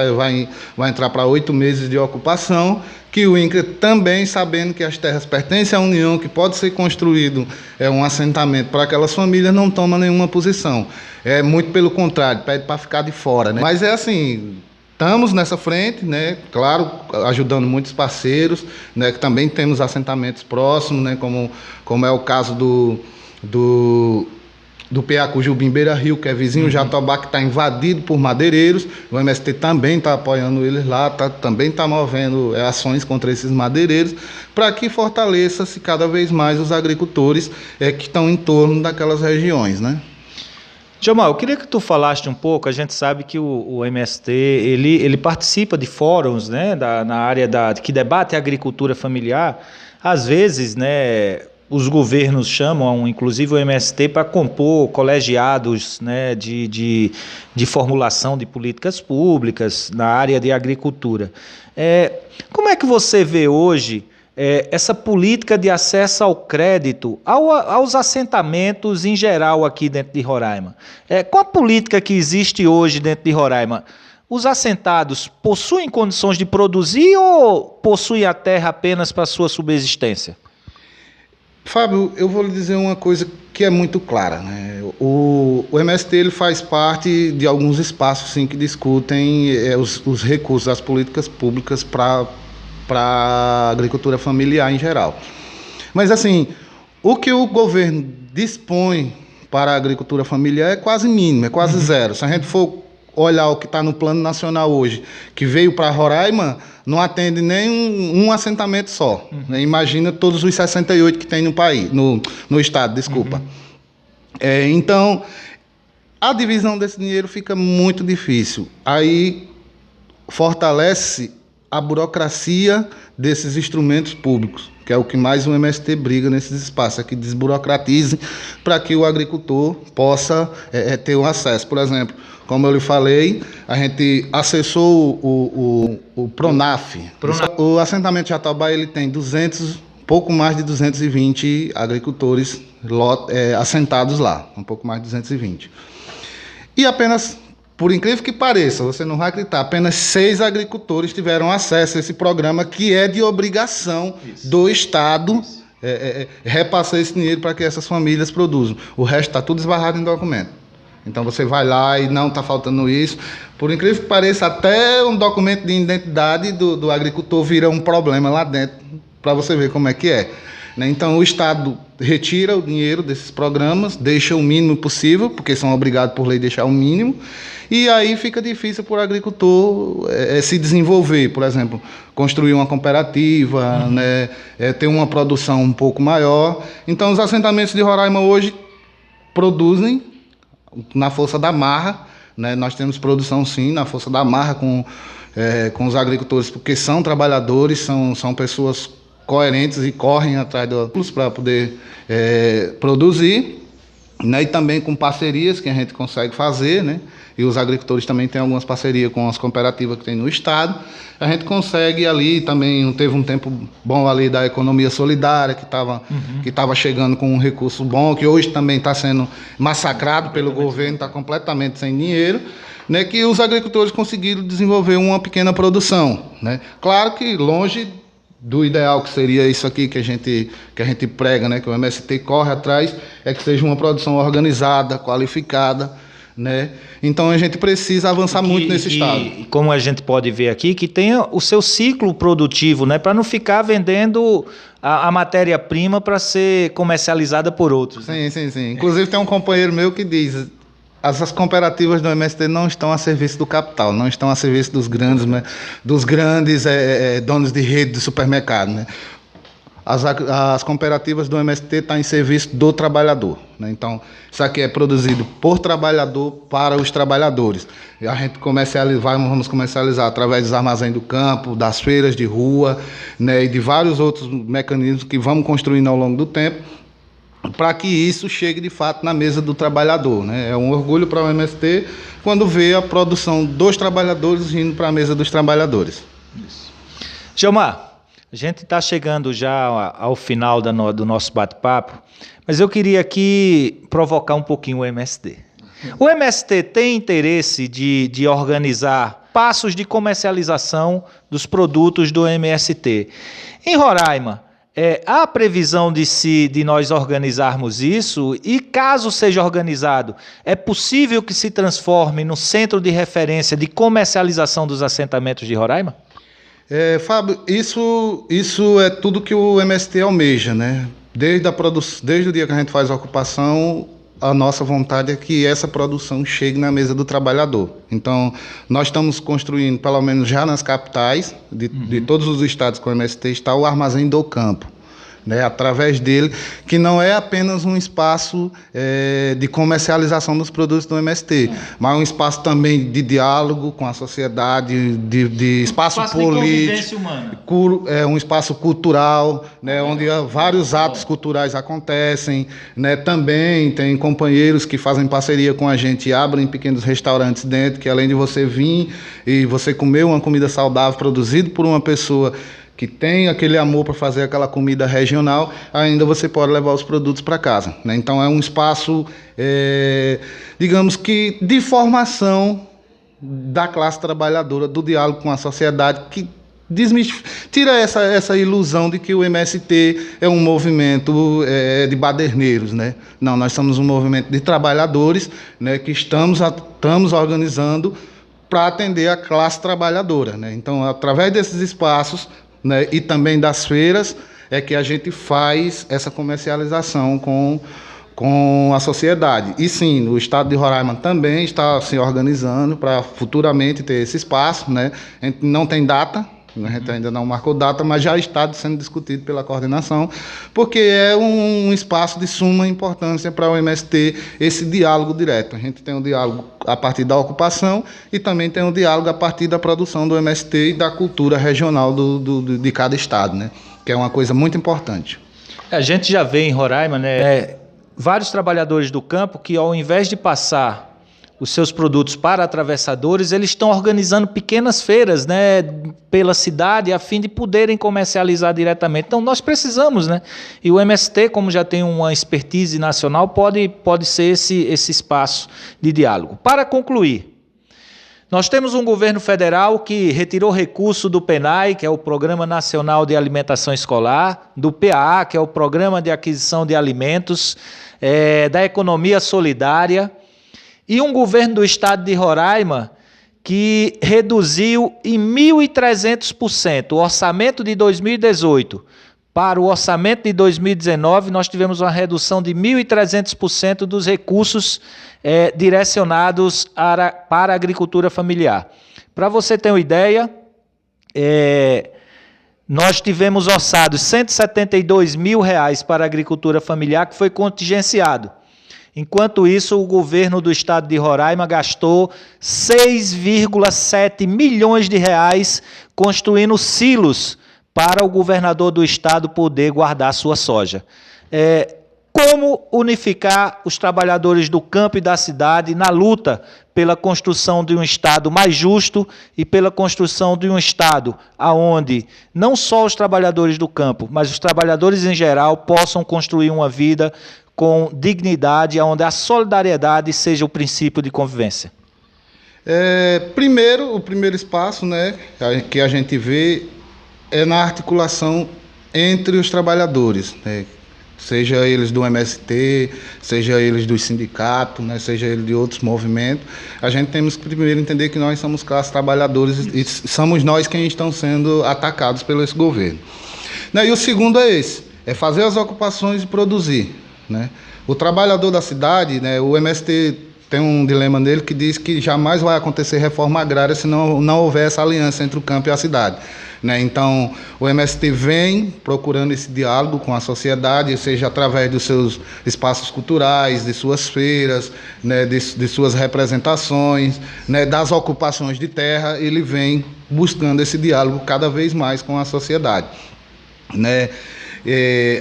vai entrar para 8 meses de ocupação, que o INCRA também, sabendo que as terras pertencem à União, que pode ser construído um assentamento para aquelas famílias, não toma nenhuma posição. Muito pelo contrário, pede para ficar de fora. Né? Mas é assim, estamos nessa frente, né? Claro, ajudando muitos parceiros, né? Que também temos assentamentos próximos, né? Como é o caso do do PA Cujubim Beira Rio, que é vizinho, Jatobá, que está invadido por madeireiros. O MST também está apoiando eles lá, também está movendo ações contra esses madeireiros, para que fortaleça-se cada vez mais os agricultores que estão em torno daquelas regiões, né? Jamal, eu queria que tu falaste um pouco. A gente sabe que o MST ele participa de fóruns, né, na área que debate a agricultura familiar. Às vezes, né, os governos chamam, inclusive o MST, para compor colegiados, né, de formulação de políticas públicas na área de agricultura. Como é que você vê hoje essa política de acesso ao crédito aos assentamentos em geral aqui dentro de Roraima? Qual a política que existe hoje dentro de Roraima? Os assentados possuem condições de produzir ou possuem a terra apenas para sua subsistência? Fábio, eu vou lhe dizer uma coisa que é muito clara, né? O MST ele faz parte de alguns espaços sim, que discutem os recursos das políticas públicas para a agricultura familiar em geral. Mas assim, o que o governo dispõe para a agricultura familiar é quase mínimo, é quase zero. Se a gente for olhar o que está no Plano Nacional hoje, que veio para Roraima, não atende nem um assentamento só. Né? Imagina todos os 68 que tem no país, no estado, desculpa. Então, a divisão desse dinheiro fica muito difícil. Aí fortalece a burocracia desses instrumentos públicos, que é o que mais o MST briga nesses espaços, é que desburocratize para que o agricultor possa ter um acesso. Por exemplo, como eu lhe falei, a gente acessou o Pronaf. O assentamento de Jatobá ele tem pouco mais de 220 agricultores assentados lá, um pouco mais de 220. E apenas, por incrível que pareça, você não vai acreditar, apenas 6 agricultores tiveram acesso a esse programa, que é de obrigação do Estado repassar esse dinheiro para que essas famílias produzam. O resto está tudo esbarrado em documento. Então você vai lá e não está faltando isso. Por incrível que pareça, até um documento de identidade do agricultor vira um problema lá dentro, para você ver como é que é. Né? Então o Estado retira o dinheiro desses programas, deixa o mínimo possível, porque são obrigados por lei a deixar o mínimo, e aí fica difícil para o agricultor se desenvolver, por exemplo, construir uma cooperativa, né? Ter uma produção um pouco maior. Então os assentamentos de Roraima hoje produzem na força da marra, né? Nós temos produção sim na força da marra com os agricultores, porque são trabalhadores, são pessoas coerentes e correm atrás dos para poder produzir, né? E também com parcerias que a gente consegue fazer, né? E os agricultores também têm algumas parcerias com as cooperativas que tem no estado. A gente consegue ali também, teve um tempo bom ali da economia solidária, que estava chegando com um recurso bom, que hoje também está sendo massacrado pelo governo, está completamente sem dinheiro, né? Que os agricultores conseguiram desenvolver uma pequena produção, né? Claro que longe do ideal, que seria isso aqui que a gente prega, né? Que o MST corre atrás, é que seja uma produção organizada, qualificada, né? Então a gente precisa avançar muito nesse estado. E como a gente pode ver aqui, que tenha o seu ciclo produtivo, né? Para não ficar vendendo a matéria-prima para ser comercializada por outros. Sim, sim, sim. Inclusive tem um companheiro meu que diz: as cooperativas do MST não estão a serviço do capital, não estão a serviço dos grandes donos de rede de supermercado, né? As cooperativas do MST estão em serviço do trabalhador, né? Então, isso aqui é produzido por trabalhador para os trabalhadores. E a gente vamos comercializar através dos armazéns do campo, das feiras de rua, né? E de vários outros mecanismos que vamos construindo ao longo do tempo, para que isso chegue de fato na mesa do trabalhador, né? É um orgulho para o MST quando vê a produção dos trabalhadores indo para a mesa dos trabalhadores. Isso. Gilmar, a gente está chegando já ao final do nosso bate-papo, mas eu queria aqui provocar um pouquinho o MST. O MST tem interesse de organizar passos de comercialização dos produtos do MST. Em Roraima, há previsão de nós organizarmos isso? E caso seja organizado, é possível que se transforme no centro de referência de comercialização dos assentamentos de Roraima? Fábio, isso é tudo que o MST almeja, né? Desde o dia que a gente faz a ocupação, a nossa vontade é que essa produção chegue na mesa do trabalhador. Então, nós estamos construindo, pelo menos já nas capitais, de todos os estados com o MST, está o Armazém do Campo, né, através dele, que não é apenas um espaço de comercialização dos produtos do MST, mas um espaço também de diálogo com a sociedade, de espaço político, um espaço cultural, né, onde vários atos culturais acontecem, né, também tem companheiros que fazem parceria com a gente e abrem pequenos restaurantes dentro, que além de você vir e você comer uma comida saudável produzida por uma pessoa que tem aquele amor para fazer aquela comida regional, ainda você pode levar os produtos para casa, né? Então é um espaço, digamos que, de formação da classe trabalhadora, do diálogo com a sociedade, que tira essa ilusão de que o MST é um movimento de baderneiros, né? Não, nós somos um movimento de trabalhadores, né, que estamos organizando para atender a classe trabalhadora, né? Então, através desses espaços, né, e também das feiras, é que a gente faz essa comercialização com a sociedade. E sim, o estado de Roraima também está se organizando para futuramente ter esse espaço, né? A gente não tem data, a gente ainda não marcou data, mas já está sendo discutido pela coordenação, porque é um espaço de suma importância para o MST, esse diálogo direto. A gente tem um diálogo a partir da ocupação e também tem um diálogo a partir da produção do MST e da cultura regional de cada estado, né? Que é uma coisa muito importante. A gente já vê em Roraima, né, vários trabalhadores do campo que, ao invés de passar os seus produtos para atravessadores, eles estão organizando pequenas feiras, né, pela cidade, a fim de poderem comercializar diretamente. Então, nós precisamos, né? E o MST, como já tem uma expertise nacional, pode ser esse espaço de diálogo. Para concluir, nós temos um governo federal que retirou recurso do PNAE, que é o Programa Nacional de Alimentação Escolar, do PAA, que é o Programa de Aquisição de Alimentos, da Economia Solidária, e um governo do estado de Roraima que reduziu em 1.300% o orçamento de 2018 para o orçamento de 2019, nós tivemos uma redução de 1.300% dos recursos direcionados para a agricultura familiar. Para você ter uma ideia, nós tivemos orçados R$172 mil para a agricultura familiar, que foi contingenciado. Enquanto isso, o governo do estado de Roraima gastou 6,7 milhões de reais construindo silos para o governador do estado poder guardar sua soja. Como unificar os trabalhadores do campo e da cidade na luta pela construção de um estado mais justo e pela construção de um estado onde não só os trabalhadores do campo, mas os trabalhadores em geral possam construir uma vida com dignidade, onde a solidariedade seja o princípio de convivência? O primeiro espaço, né, que a gente vê é na articulação entre os trabalhadores, né, seja eles do MST, seja eles do sindicato, né, seja eles de outros movimentos. A gente temos que primeiro entender que nós somos classes trabalhadoras e somos nós quem estão sendo atacados pelo esse governo. Né, e o segundo é fazer as ocupações e produzir. Né? O trabalhador da cidade, né, o MST tem um dilema nele que diz que jamais vai acontecer reforma agrária se não houver essa aliança entre o campo e a cidade. Né? Então, o MST vem procurando esse diálogo com a sociedade, seja através dos seus espaços culturais, de suas feiras, né, de suas representações, né, das ocupações de terra, ele vem buscando esse diálogo cada vez mais com a sociedade. Né?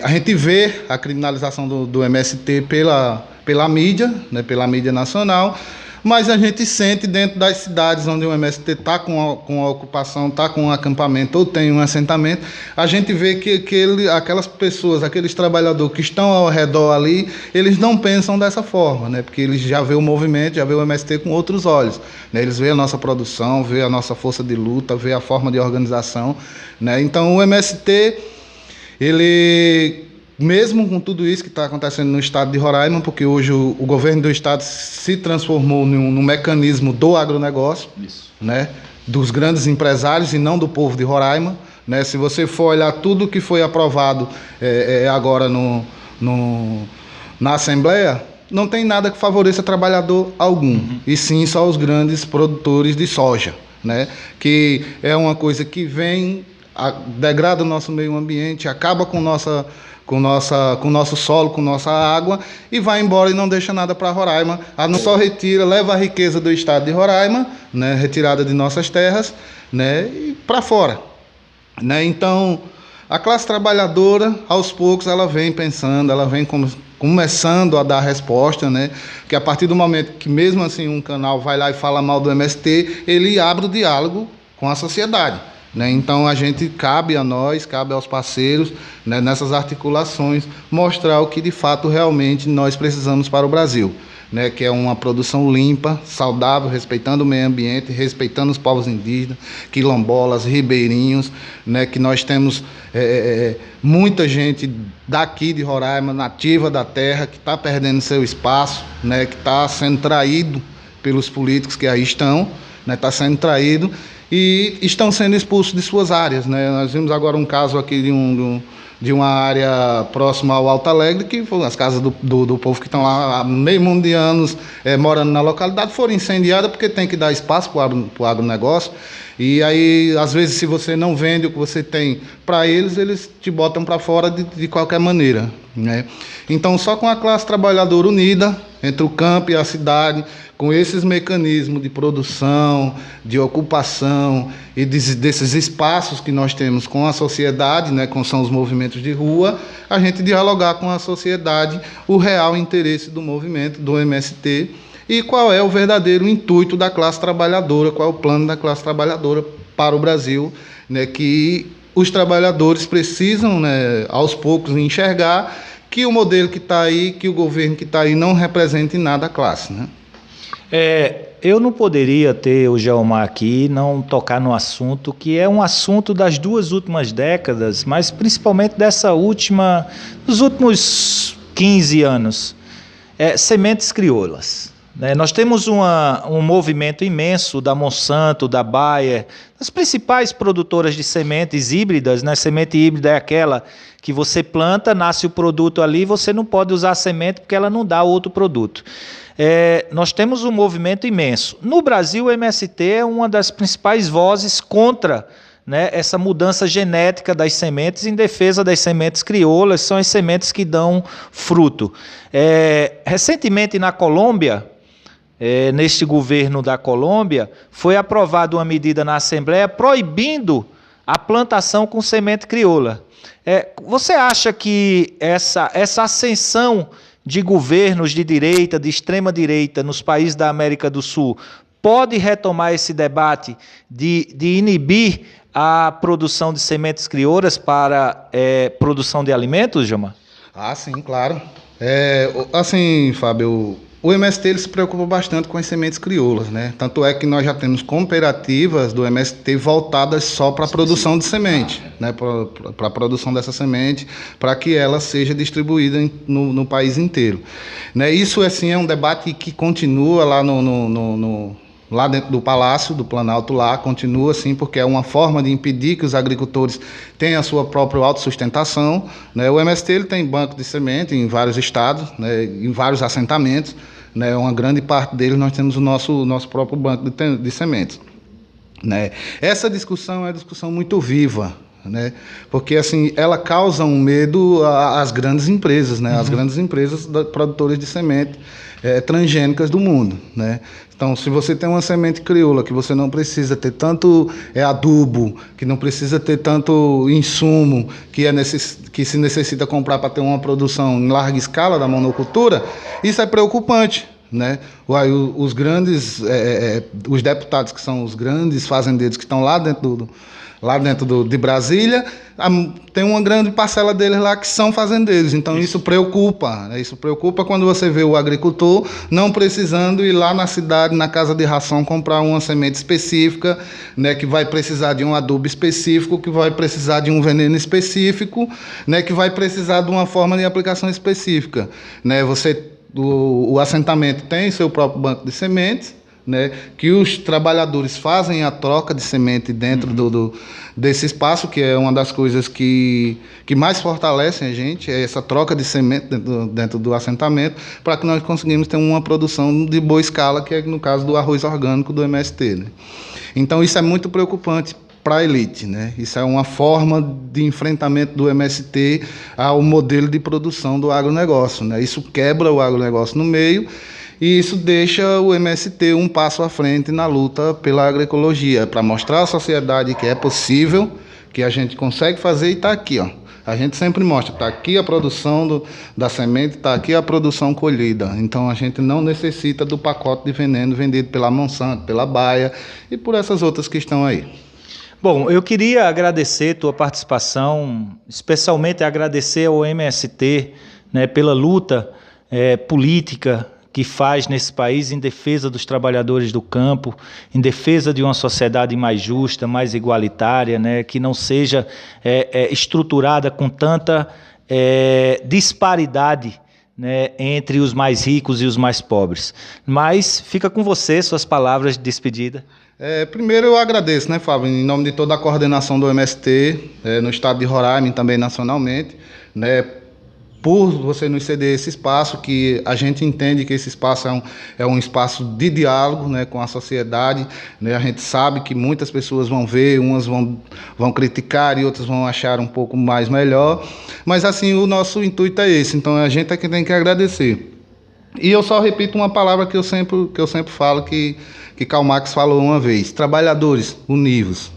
A gente vê a criminalização do MST pela mídia, né, pela mídia nacional, mas a gente sente dentro das cidades onde o MST está com a ocupação, está com um acampamento ou tem um assentamento, a gente vê que aquelas pessoas, aqueles trabalhadores que estão ao redor ali, eles não pensam dessa forma, né, porque eles já vê o movimento, já vê o MST com outros olhos. Né, eles veem a nossa produção, veem a nossa força de luta, veem a forma de organização. Né, então o MST... ele, mesmo com tudo isso que está acontecendo no estado de Roraima, porque hoje o governo do estado se transformou num mecanismo do agronegócio, né, dos grandes empresários e não do povo de Roraima. Né, se você for olhar tudo que foi aprovado agora na Assembleia, não tem nada que favoreça trabalhador algum, e sim só os grandes produtores de soja, né? Que é uma coisa que vem, degrada o nosso meio ambiente, acaba com o nosso solo, com nossa água, e vai embora e não deixa nada para Roraima. Não só retira, leva a riqueza do estado de Roraima, né, retirada de nossas terras, né, e para fora, né? Então, a classe trabalhadora, aos poucos, ela vem pensando, ela vem começando a dar resposta, né? Que a partir do momento que, mesmo assim, um canal vai lá e fala mal do MST, ele abre o diálogo com a sociedade, né? Então, cabe a nós, cabe aos parceiros, né, nessas articulações, mostrar o que, de fato, realmente nós precisamos para o Brasil, né, que é uma produção limpa, saudável, respeitando o meio ambiente, respeitando os povos indígenas, quilombolas, ribeirinhos, né, que nós temos muita gente daqui de Roraima, nativa da terra, que está perdendo seu espaço, né, que está sendo traído pelos políticos que aí estão, né, está sendo traído e estão sendo expulsos de suas áreas, né. Nós vimos agora um caso aqui de uma área próxima ao Alto Alegre, que foram as casas do povo que estão lá há meio mundo de anos morando na localidade, foram incendiadas porque tem que dar espaço para o agronegócio. E aí, às vezes, se você não vende o que você tem para eles te botam para fora de qualquer maneira, né? Então, só com a classe trabalhadora unida, entre o campo e a cidade, com esses mecanismos de produção, de ocupação e desses espaços que nós temos com a sociedade, né, como são os movimentos de rua, a gente dialogar com a sociedade o real interesse do movimento, do MST, e qual é o verdadeiro intuito da classe trabalhadora, qual é o plano da classe trabalhadora para o Brasil, né, que os trabalhadores precisam, né, aos poucos, enxergar que o modelo que está aí, que o governo que está aí não representa em nada a classe, né? Eu não poderia ter o Geomar aqui e não tocar no assunto, que é um assunto das 2 últimas décadas, mas principalmente dos últimos 15 anos, sementes crioulas. Nós temos um movimento imenso da Monsanto, da Bayer, das principais produtoras de sementes híbridas, né? Semente híbrida é aquela que você planta, nasce o produto ali, você não pode usar a semente porque ela não dá outro produto. Nós temos um movimento imenso. No Brasil, o MST é uma das principais vozes contra, né, essa mudança genética das sementes, em defesa das sementes crioulas, são as sementes que dão fruto. Recentemente, na Colômbia, neste governo da Colômbia, foi aprovada uma medida na Assembleia proibindo a plantação com semente crioula. Você acha que essa ascensão de governos de direita, de extrema direita, nos países da América do Sul, pode retomar esse debate de inibir a produção de sementes crioulas para produção de alimentos, Gilmar? Sim, claro. Assim, Fábio, o MST ele se preocupa bastante com as sementes crioulas, né? Tanto é que nós já temos cooperativas do MST voltadas só para a produção de semente, né? Para a produção dessa semente, para que ela seja distribuída no país inteiro, né? Isso, assim, é um debate que continua lá lá dentro do Palácio do Planalto, lá continua assim, porque é uma forma de impedir que os agricultores tenham a sua própria autossustentação, né? O MST ele tem banco de semente em vários estados, né? Em vários assentamentos, né? Uma grande parte deles nós temos o nosso próprio banco de sementes, né? Essa discussão é uma discussão muito viva, né? Porque assim ela causa um medo às grandes empresas, né? As grandes empresas produtoras de semente transgênicas do mundo, né? Então, se você tem uma semente crioula que você não precisa ter tanto adubo, que não precisa ter tanto insumo que se necessita comprar para ter uma produção em larga escala da monocultura, isso é preocupante, né? Os grandes, os deputados que são os grandes fazendeiros que estão lá dentro de Brasília, tem uma grande parcela deles lá que são fazendeiros, então isso preocupa, né? Isso preocupa quando você vê o agricultor não precisando ir lá na cidade, na casa de ração, comprar uma semente específica, né, que vai precisar de um adubo específico, que vai precisar de um veneno específico, né, que vai precisar de uma forma de aplicação específica, né? O assentamento tem seu próprio banco de sementes, né, que os trabalhadores fazem a troca de semente dentro desse espaço, que é uma das coisas que mais fortalecem a gente, é essa troca de semente dentro do assentamento, para que nós conseguimos ter uma produção de boa escala, que é no caso do arroz orgânico do MST, né. Então isso é muito preocupante para a elite, né? Isso é uma forma de enfrentamento do MST ao modelo de produção do agronegócio, né? Isso quebra o agronegócio no meio e isso deixa o MST um passo à frente na luta pela agroecologia, para mostrar à sociedade que é possível, que a gente consegue fazer e está aqui, ó. A gente sempre mostra, está aqui a produção da semente, está aqui a produção colhida. Então a gente não necessita do pacote de veneno vendido pela Monsanto, pela Bayer e por essas outras que estão aí. Bom, eu queria agradecer tua participação, especialmente agradecer ao MST, né, pela luta política que faz nesse país em defesa dos trabalhadores do campo, em defesa de uma sociedade mais justa, mais igualitária, né, que não seja estruturada com tanta disparidade, né, entre os mais ricos e os mais pobres. Mas fica com você, suas palavras de despedida. Primeiro eu agradeço, né, Fábio, em nome de toda a coordenação do MST, no estado de Roraima e também nacionalmente, né, por você nos ceder esse espaço, que a gente entende que esse espaço é um espaço de diálogo, né, com a sociedade, né, a gente sabe que muitas pessoas vão ver, umas vão criticar e outras vão achar um pouco mais melhor, mas assim, o nosso intuito é esse, então a gente é que tem que agradecer. E eu só repito uma palavra que eu sempre falo, que Karl Marx falou uma vez: trabalhadores, univos.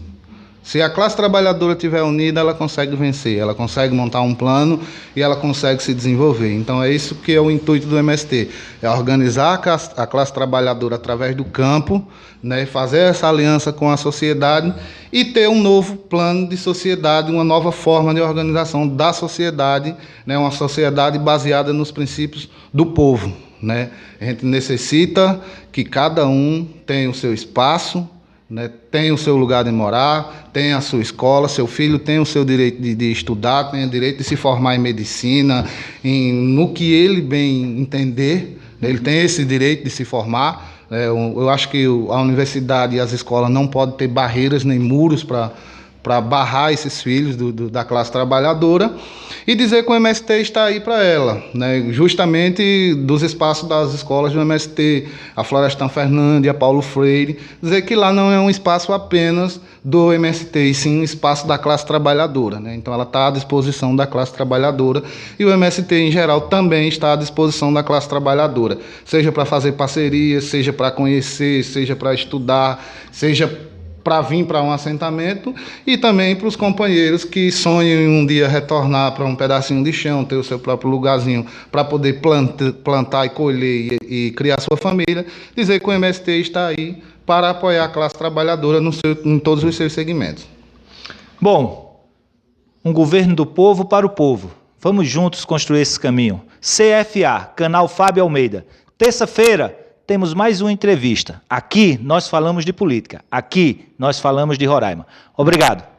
Se a classe trabalhadora estiver unida, ela consegue vencer, ela consegue montar um plano e ela consegue se desenvolver. Então é isso que é o intuito do MST, é organizar a classe trabalhadora através do campo, né, fazer essa aliança com a sociedade e ter um novo plano de sociedade, uma nova forma de organização da sociedade, né, uma sociedade baseada nos princípios do povo, né. A gente necessita que cada um tenha o seu espaço, né, tem o seu lugar de morar, tem a sua escola, seu filho tem o seu direito de estudar, tem o direito de se formar em medicina, no que ele bem entender, né, ele tem esse direito de se formar. Eu acho que a universidade e as escolas não podem ter barreiras nem muros para barrar esses filhos da classe trabalhadora, e dizer que o MST está aí para ela, né? Justamente dos espaços das escolas do MST, a Florestan Fernandes, a Paulo Freire, dizer que lá não é um espaço apenas do MST, e sim um espaço da classe trabalhadora, né? Então ela está à disposição da classe trabalhadora, e o MST em geral também está à disposição da classe trabalhadora, seja para fazer parcerias, seja para conhecer, seja para estudar, seja para vir para um assentamento, e também para os companheiros que sonham em um dia retornar para um pedacinho de chão, ter o seu próprio lugarzinho para poder plantar e colher e criar sua família, dizer que o MST está aí para apoiar a classe trabalhadora em todos os seus segmentos. Bom, um governo do povo para o povo. Vamos juntos construir esse caminho. CFA, Canal Fábio Almeida. Terça-feira temos mais uma entrevista. Aqui nós falamos de política. Aqui nós falamos de Roraima. Obrigado.